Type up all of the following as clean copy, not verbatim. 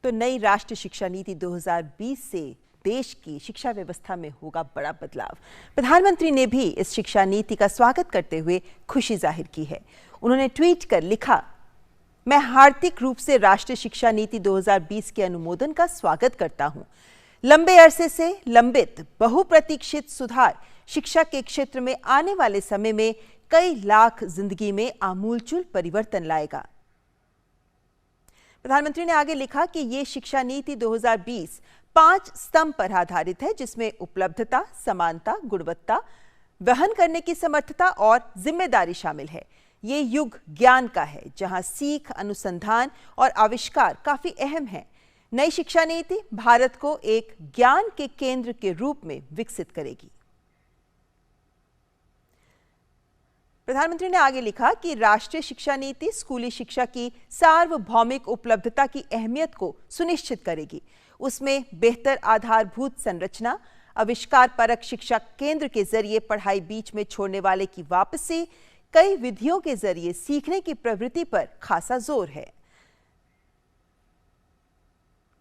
तो नई राष्ट्रीय शिक्षा नीति 2020 से देश की शिक्षा व्यवस्था में होगा बड़ा बदलाव। प्रधानमंत्री ने भी इस शिक्षा नीति का स्वागत करते हुए खुशी जाहिर की है। उन्होंने ट्वीट कर लिखा, मैं हार्दिक रूप से राष्ट्रीय शिक्षा नीति 2020 के अनुमोदन का स्वागत करता हूं। लंबे अरसे से लंबित बहुप्रतीक्षित सुधार शिक्षा के क्षेत्र में आने वाले समय में कई लाख जिंदगी में आमूलचूल परिवर्तन लाएगा। प्रधानमंत्री ने आगे लिखा कि ये शिक्षा नीति 2020 5 स्तंभ पर आधारित है, जिसमें उपलब्धता, समानता, गुणवत्ता, वहन करने की समर्थता और जिम्मेदारी शामिल है। ये युग ज्ञान का है, जहां सीख, अनुसंधान और आविष्कार काफी अहम है। नई शिक्षा नीति भारत को एक ज्ञान के केंद्र के रूप में विकसित करेगी। प्रधानमंत्री ने आगे लिखा कि राष्ट्रीय शिक्षा नीति स्कूली शिक्षा की सार्वभौमिक उपलब्धता की अहमियत को सुनिश्चित करेगी। उसमें बेहतर आधारभूत संरचना, आविष्कार परक शिक्षा केंद्र के जरिए पढ़ाई बीच में छोड़ने वाले की वापसी, कई विधियों के जरिए सीखने की प्रवृत्ति पर खासा जोर है।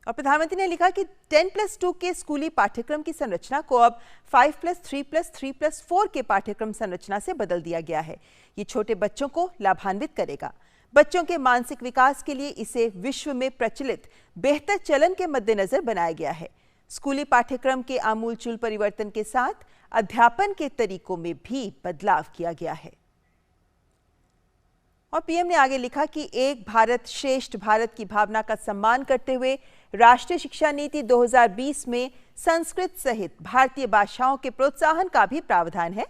और प्रधानमंत्री ने लिखा कि 10+2 के स्कूली पाठ्यक्रम की संरचना को अब 5+3+3+4 के पाठ्यक्रम संरचना से बदल दिया गया है। ये छोटे बच्चों को लाभान्वित करेगा। बच्चों के मानसिक विकास के लिए इसे विश्व में प्रचलित बेहतर चलन के मद्देनजर बनाया गया है। स्कूली पाठ्यक्रम के आमूलचूल परिवर्तन के साथ अध्यापन के तरीकों में भी बदलाव किया गया है। और पीएम ने आगे लिखा कि एक भारत श्रेष्ठ भारत की भावना का सम्मान करते हुए राष्ट्रीय शिक्षा नीति 2020 में संस्कृत सहित भारतीय भाषाओं के प्रोत्साहन का भी प्रावधान है।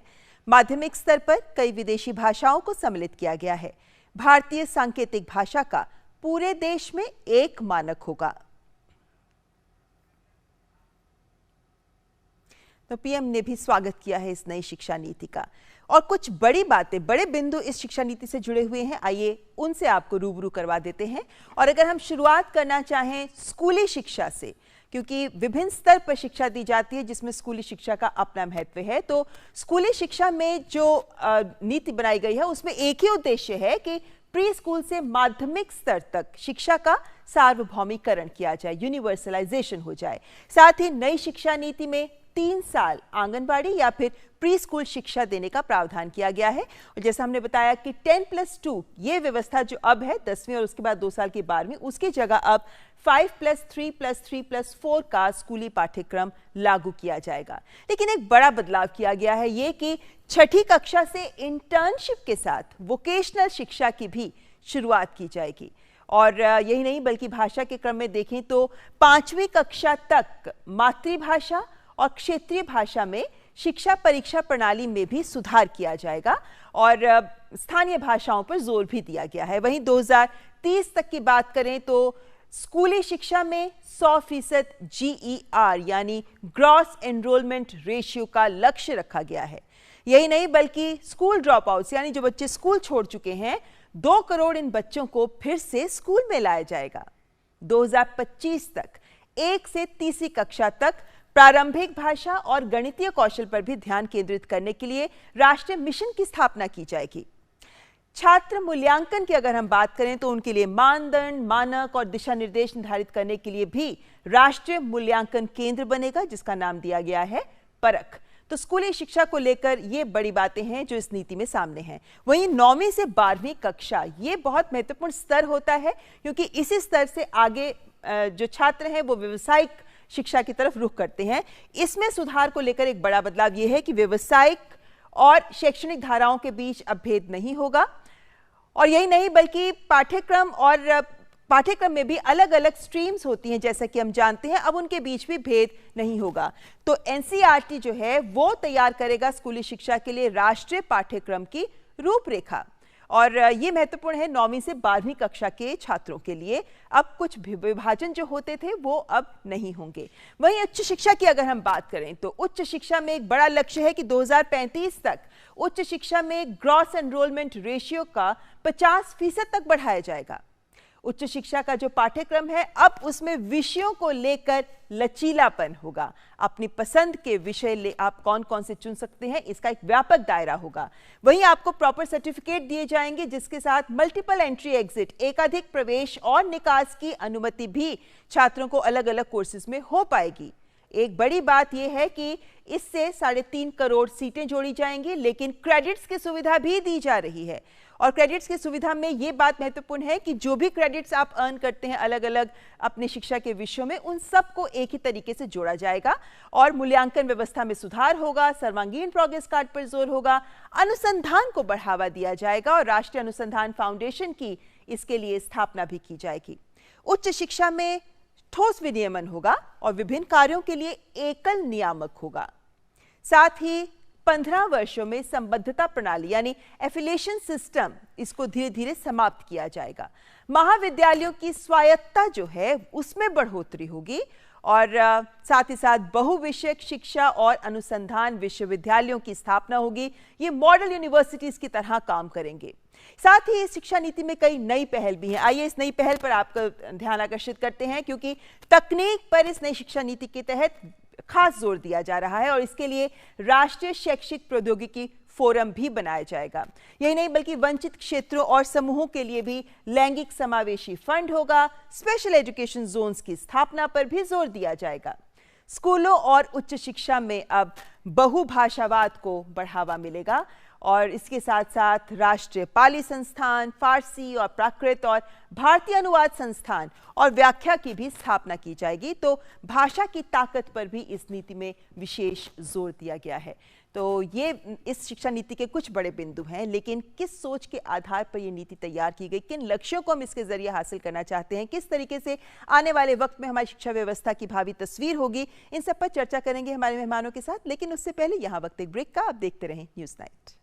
माध्यमिक स्तर पर कई विदेशी भाषाओं को सम्मिलित किया गया है। भारतीय सांकेतिक भाषा का पूरे देश में एक मानक होगा। तो पीएम ने भी स्वागत किया है इस नई शिक्षा नीति का। और कुछ बड़ी बातें, बड़े बिंदु इस शिक्षा नीति से जुड़े हुए हैं, आइए उनसे आपको रूबरू करवा देते हैं। और अगर हम शुरुआत करना चाहें स्कूली शिक्षा से, क्योंकि विभिन्न स्तर पर शिक्षा दी जाती है जिसमें स्कूली शिक्षा का अपना महत्व है, तो स्कूली शिक्षा में जो नीति बनाई गई है उसमें एक ही उद्देश्य है कि प्री स्कूल से माध्यमिक स्तर तक शिक्षा का सार्वभौमिकरण किया जाए, यूनिवर्सलाइजेशन हो जाए। साथ ही नई शिक्षा नीति में 3 साल आंगनबाड़ी या फिर प्री स्कूल शिक्षा देने का प्रावधान किया गया है। और जैसा हमने बताया कि 10+2 ये व्यवस्था जो अब है 10वीं और उसके बाद 2 साल की 12वीं, उसकी जगह अब 5+3+3+4 का स्कूली पाठ्यक्रम लागू किया जाएगा। लेकिन एक बड़ा बदलाव किया गया है ये कि 6ठी कक्षा से इंटर्नशिप के साथ वोकेशनल शिक्षा की भी शुरुआत की जाएगी। और यही नहीं बल्कि भाषा के क्रम में देखें तो 5वीं कक्षा तक मातृभाषा और क्षेत्रीय भाषा में शिक्षा परीक्षा प्रणाली में भी सुधार किया जाएगा और स्थानीय भाषाओं पर जोर भी दिया गया है। वहीं 2030 तक की बात करें तो स्कूली शिक्षा में 100% GER यानी ग्रॉस एनरोलमेंट रेशियो का लक्ष्य रखा गया है। यही नहीं बल्कि स्कूल ड्रॉप आउट्स यानी जो बच्चे स्कूल छोड़ चुके हैं, 2 करोड़ इन बच्चों को फिर से स्कूल में लाया जाएगा। 2025 तक 1 से 3वीं कक्षा तक प्रारंभिक भाषा और गणितीय कौशल पर भी ध्यान केंद्रित करने के लिए राष्ट्रीय मिशन की स्थापना की जाएगी। छात्र मूल्यांकन की अगर हम बात करें तो उनके लिए मानदंड, मानक और दिशा निर्देश निर्धारित करने के लिए भी राष्ट्रीय मूल्यांकन केंद्र बनेगा, जिसका नाम दिया गया है परख। तो स्कूली शिक्षा को लेकर ये बड़ी बातें हैं जो इस नीति में सामने हैं। वहीं 9वीं से 12वीं कक्षा ये बहुत महत्वपूर्ण स्तर होता है, क्योंकि इसी स्तर से आगे जो छात्र हैं वो व्यावसायिक शिक्षा की तरफ रुख करते हैं। इसमें सुधार को लेकर एक बड़ा बदलाव यह है कि व्यावसायिक और शैक्षणिक धाराओं के बीच अब भेद नहीं होगा। और यही नहीं बल्कि पाठ्यक्रम में भी अलग अलग स्ट्रीम्स होती हैं, जैसा कि हम जानते हैं, अब उनके बीच भी भेद नहीं होगा। तो NCERT जो है वो तैयार करेगा स्कूली शिक्षा के लिए राष्ट्रीय पाठ्यक्रम की रूपरेखा। और ये महत्वपूर्ण है 9वीं से 12वीं कक्षा के छात्रों के लिए। अब कुछ विभाजन जो होते थे वो अब नहीं होंगे। वहीं उच्च शिक्षा की अगर हम बात करें तो उच्च शिक्षा में एक बड़ा लक्ष्य है कि 2035 तक उच्च शिक्षा में ग्रॉस एनरोलमेंट रेशियो का 50% तक बढ़ाया जाएगा। उच्च शिक्षा का जो पाठ्यक्रम है अब उसमें विषयों को लेकर लचीलापन होगा। अपनी पसंद के विषय आप कौन कौन से चुन सकते हैं, इसका एक व्यापक दायरा होगा। वहीं आपको प्रॉपर सर्टिफिकेट दिए जाएंगे जिसके साथ मल्टीपल एंट्री एग्जिट, एकाधिक प्रवेश और निकास की अनुमति भी छात्रों को अलग अलग कोर्सेज में हो पाएगी। एक बड़ी बात यह है कि इससे 3.5 करोड़ सीटें जोड़ी जाएंगी, लेकिन क्रेडिट्स की सुविधा भी दी जा रही है। और क्रेडिट्स की सुविधा में यह बात महत्वपूर्ण है कि जो भी क्रेडिट्स आप अर्न करते हैं अलग अलग अपनी शिक्षा के विषयों में, उन सबको एक ही तरीके से जोड़ा जाएगा और मूल्यांकन व्यवस्था में सुधार होगा, सर्वांगीण प्रोग्रेस कार्ड पर जोर होगा, अनुसंधान को बढ़ावा दिया जाएगा और राष्ट्रीय अनुसंधान फाउंडेशन की इसके लिए स्थापना भी की जाएगी। उच्च शिक्षा में ठोस विनियमन होगा और विभिन्न कार्यों के लिए एकल नियामक होगा। साथ ही 15 वर्षों में संबद्धता प्रणाली यानी एफिलिएशन सिस्टम, इसको धीरे धीरे समाप्त किया जाएगा। महाविद्यालयों की स्वायत्तता जो है उसमें बढ़ोतरी होगी और साथ ही साथ बहुविषयक शिक्षा और अनुसंधान विश्वविद्यालयों की स्थापना होगी। ये मॉडल यूनिवर्सिटीज की तरह काम करेंगे। साथ ही इस शिक्षा नीति में कई नई पहल भी हैं। आइए इस नई पहल पर आपका ध्यान आकर्षित करते हैं, क्योंकि तकनीक पर इस नई शिक्षा नीति के तहत खास जोर दिया जा रहा है और इसके लिए राष्ट्रीय शैक्षिक प्रौद्योगिकी फोरम भी बनाया जाएगा। यही नहीं बल्कि वंचित क्षेत्रों और समूहों के लिए भी लैंगिक समावेशी फंड होगा। स्पेशल एजुकेशन जोन्स की स्थापना पर भी जोर दिया जाएगा। स्कूलों और उच्च शिक्षा में अब बहुभाषावाद को बढ़ावा मिलेगा और इसके साथ साथ राष्ट्रीय पाली संस्थान, फारसी और प्राकृत और भारतीय अनुवाद संस्थान और व्याख्या की भी स्थापना की जाएगी। तो भाषा की ताकत पर भी इस नीति में विशेष जोर दिया गया है। तो ये इस शिक्षा नीति के कुछ बड़े बिंदु हैं, लेकिन किस सोच के आधार पर ये नीति तैयार की गई, किन लक्ष्यों को हम इसके जरिए हासिल करना चाहते हैं, किस तरीके से आने वाले वक्त में हमारी शिक्षा व्यवस्था की भावी तस्वीर होगी, इन सब पर चर्चा करेंगे हमारे मेहमानों के साथ। लेकिन उससे पहले यहाँ वक्त एक ब्रेक का। आप देखते रहें न्यूज़ नाइट।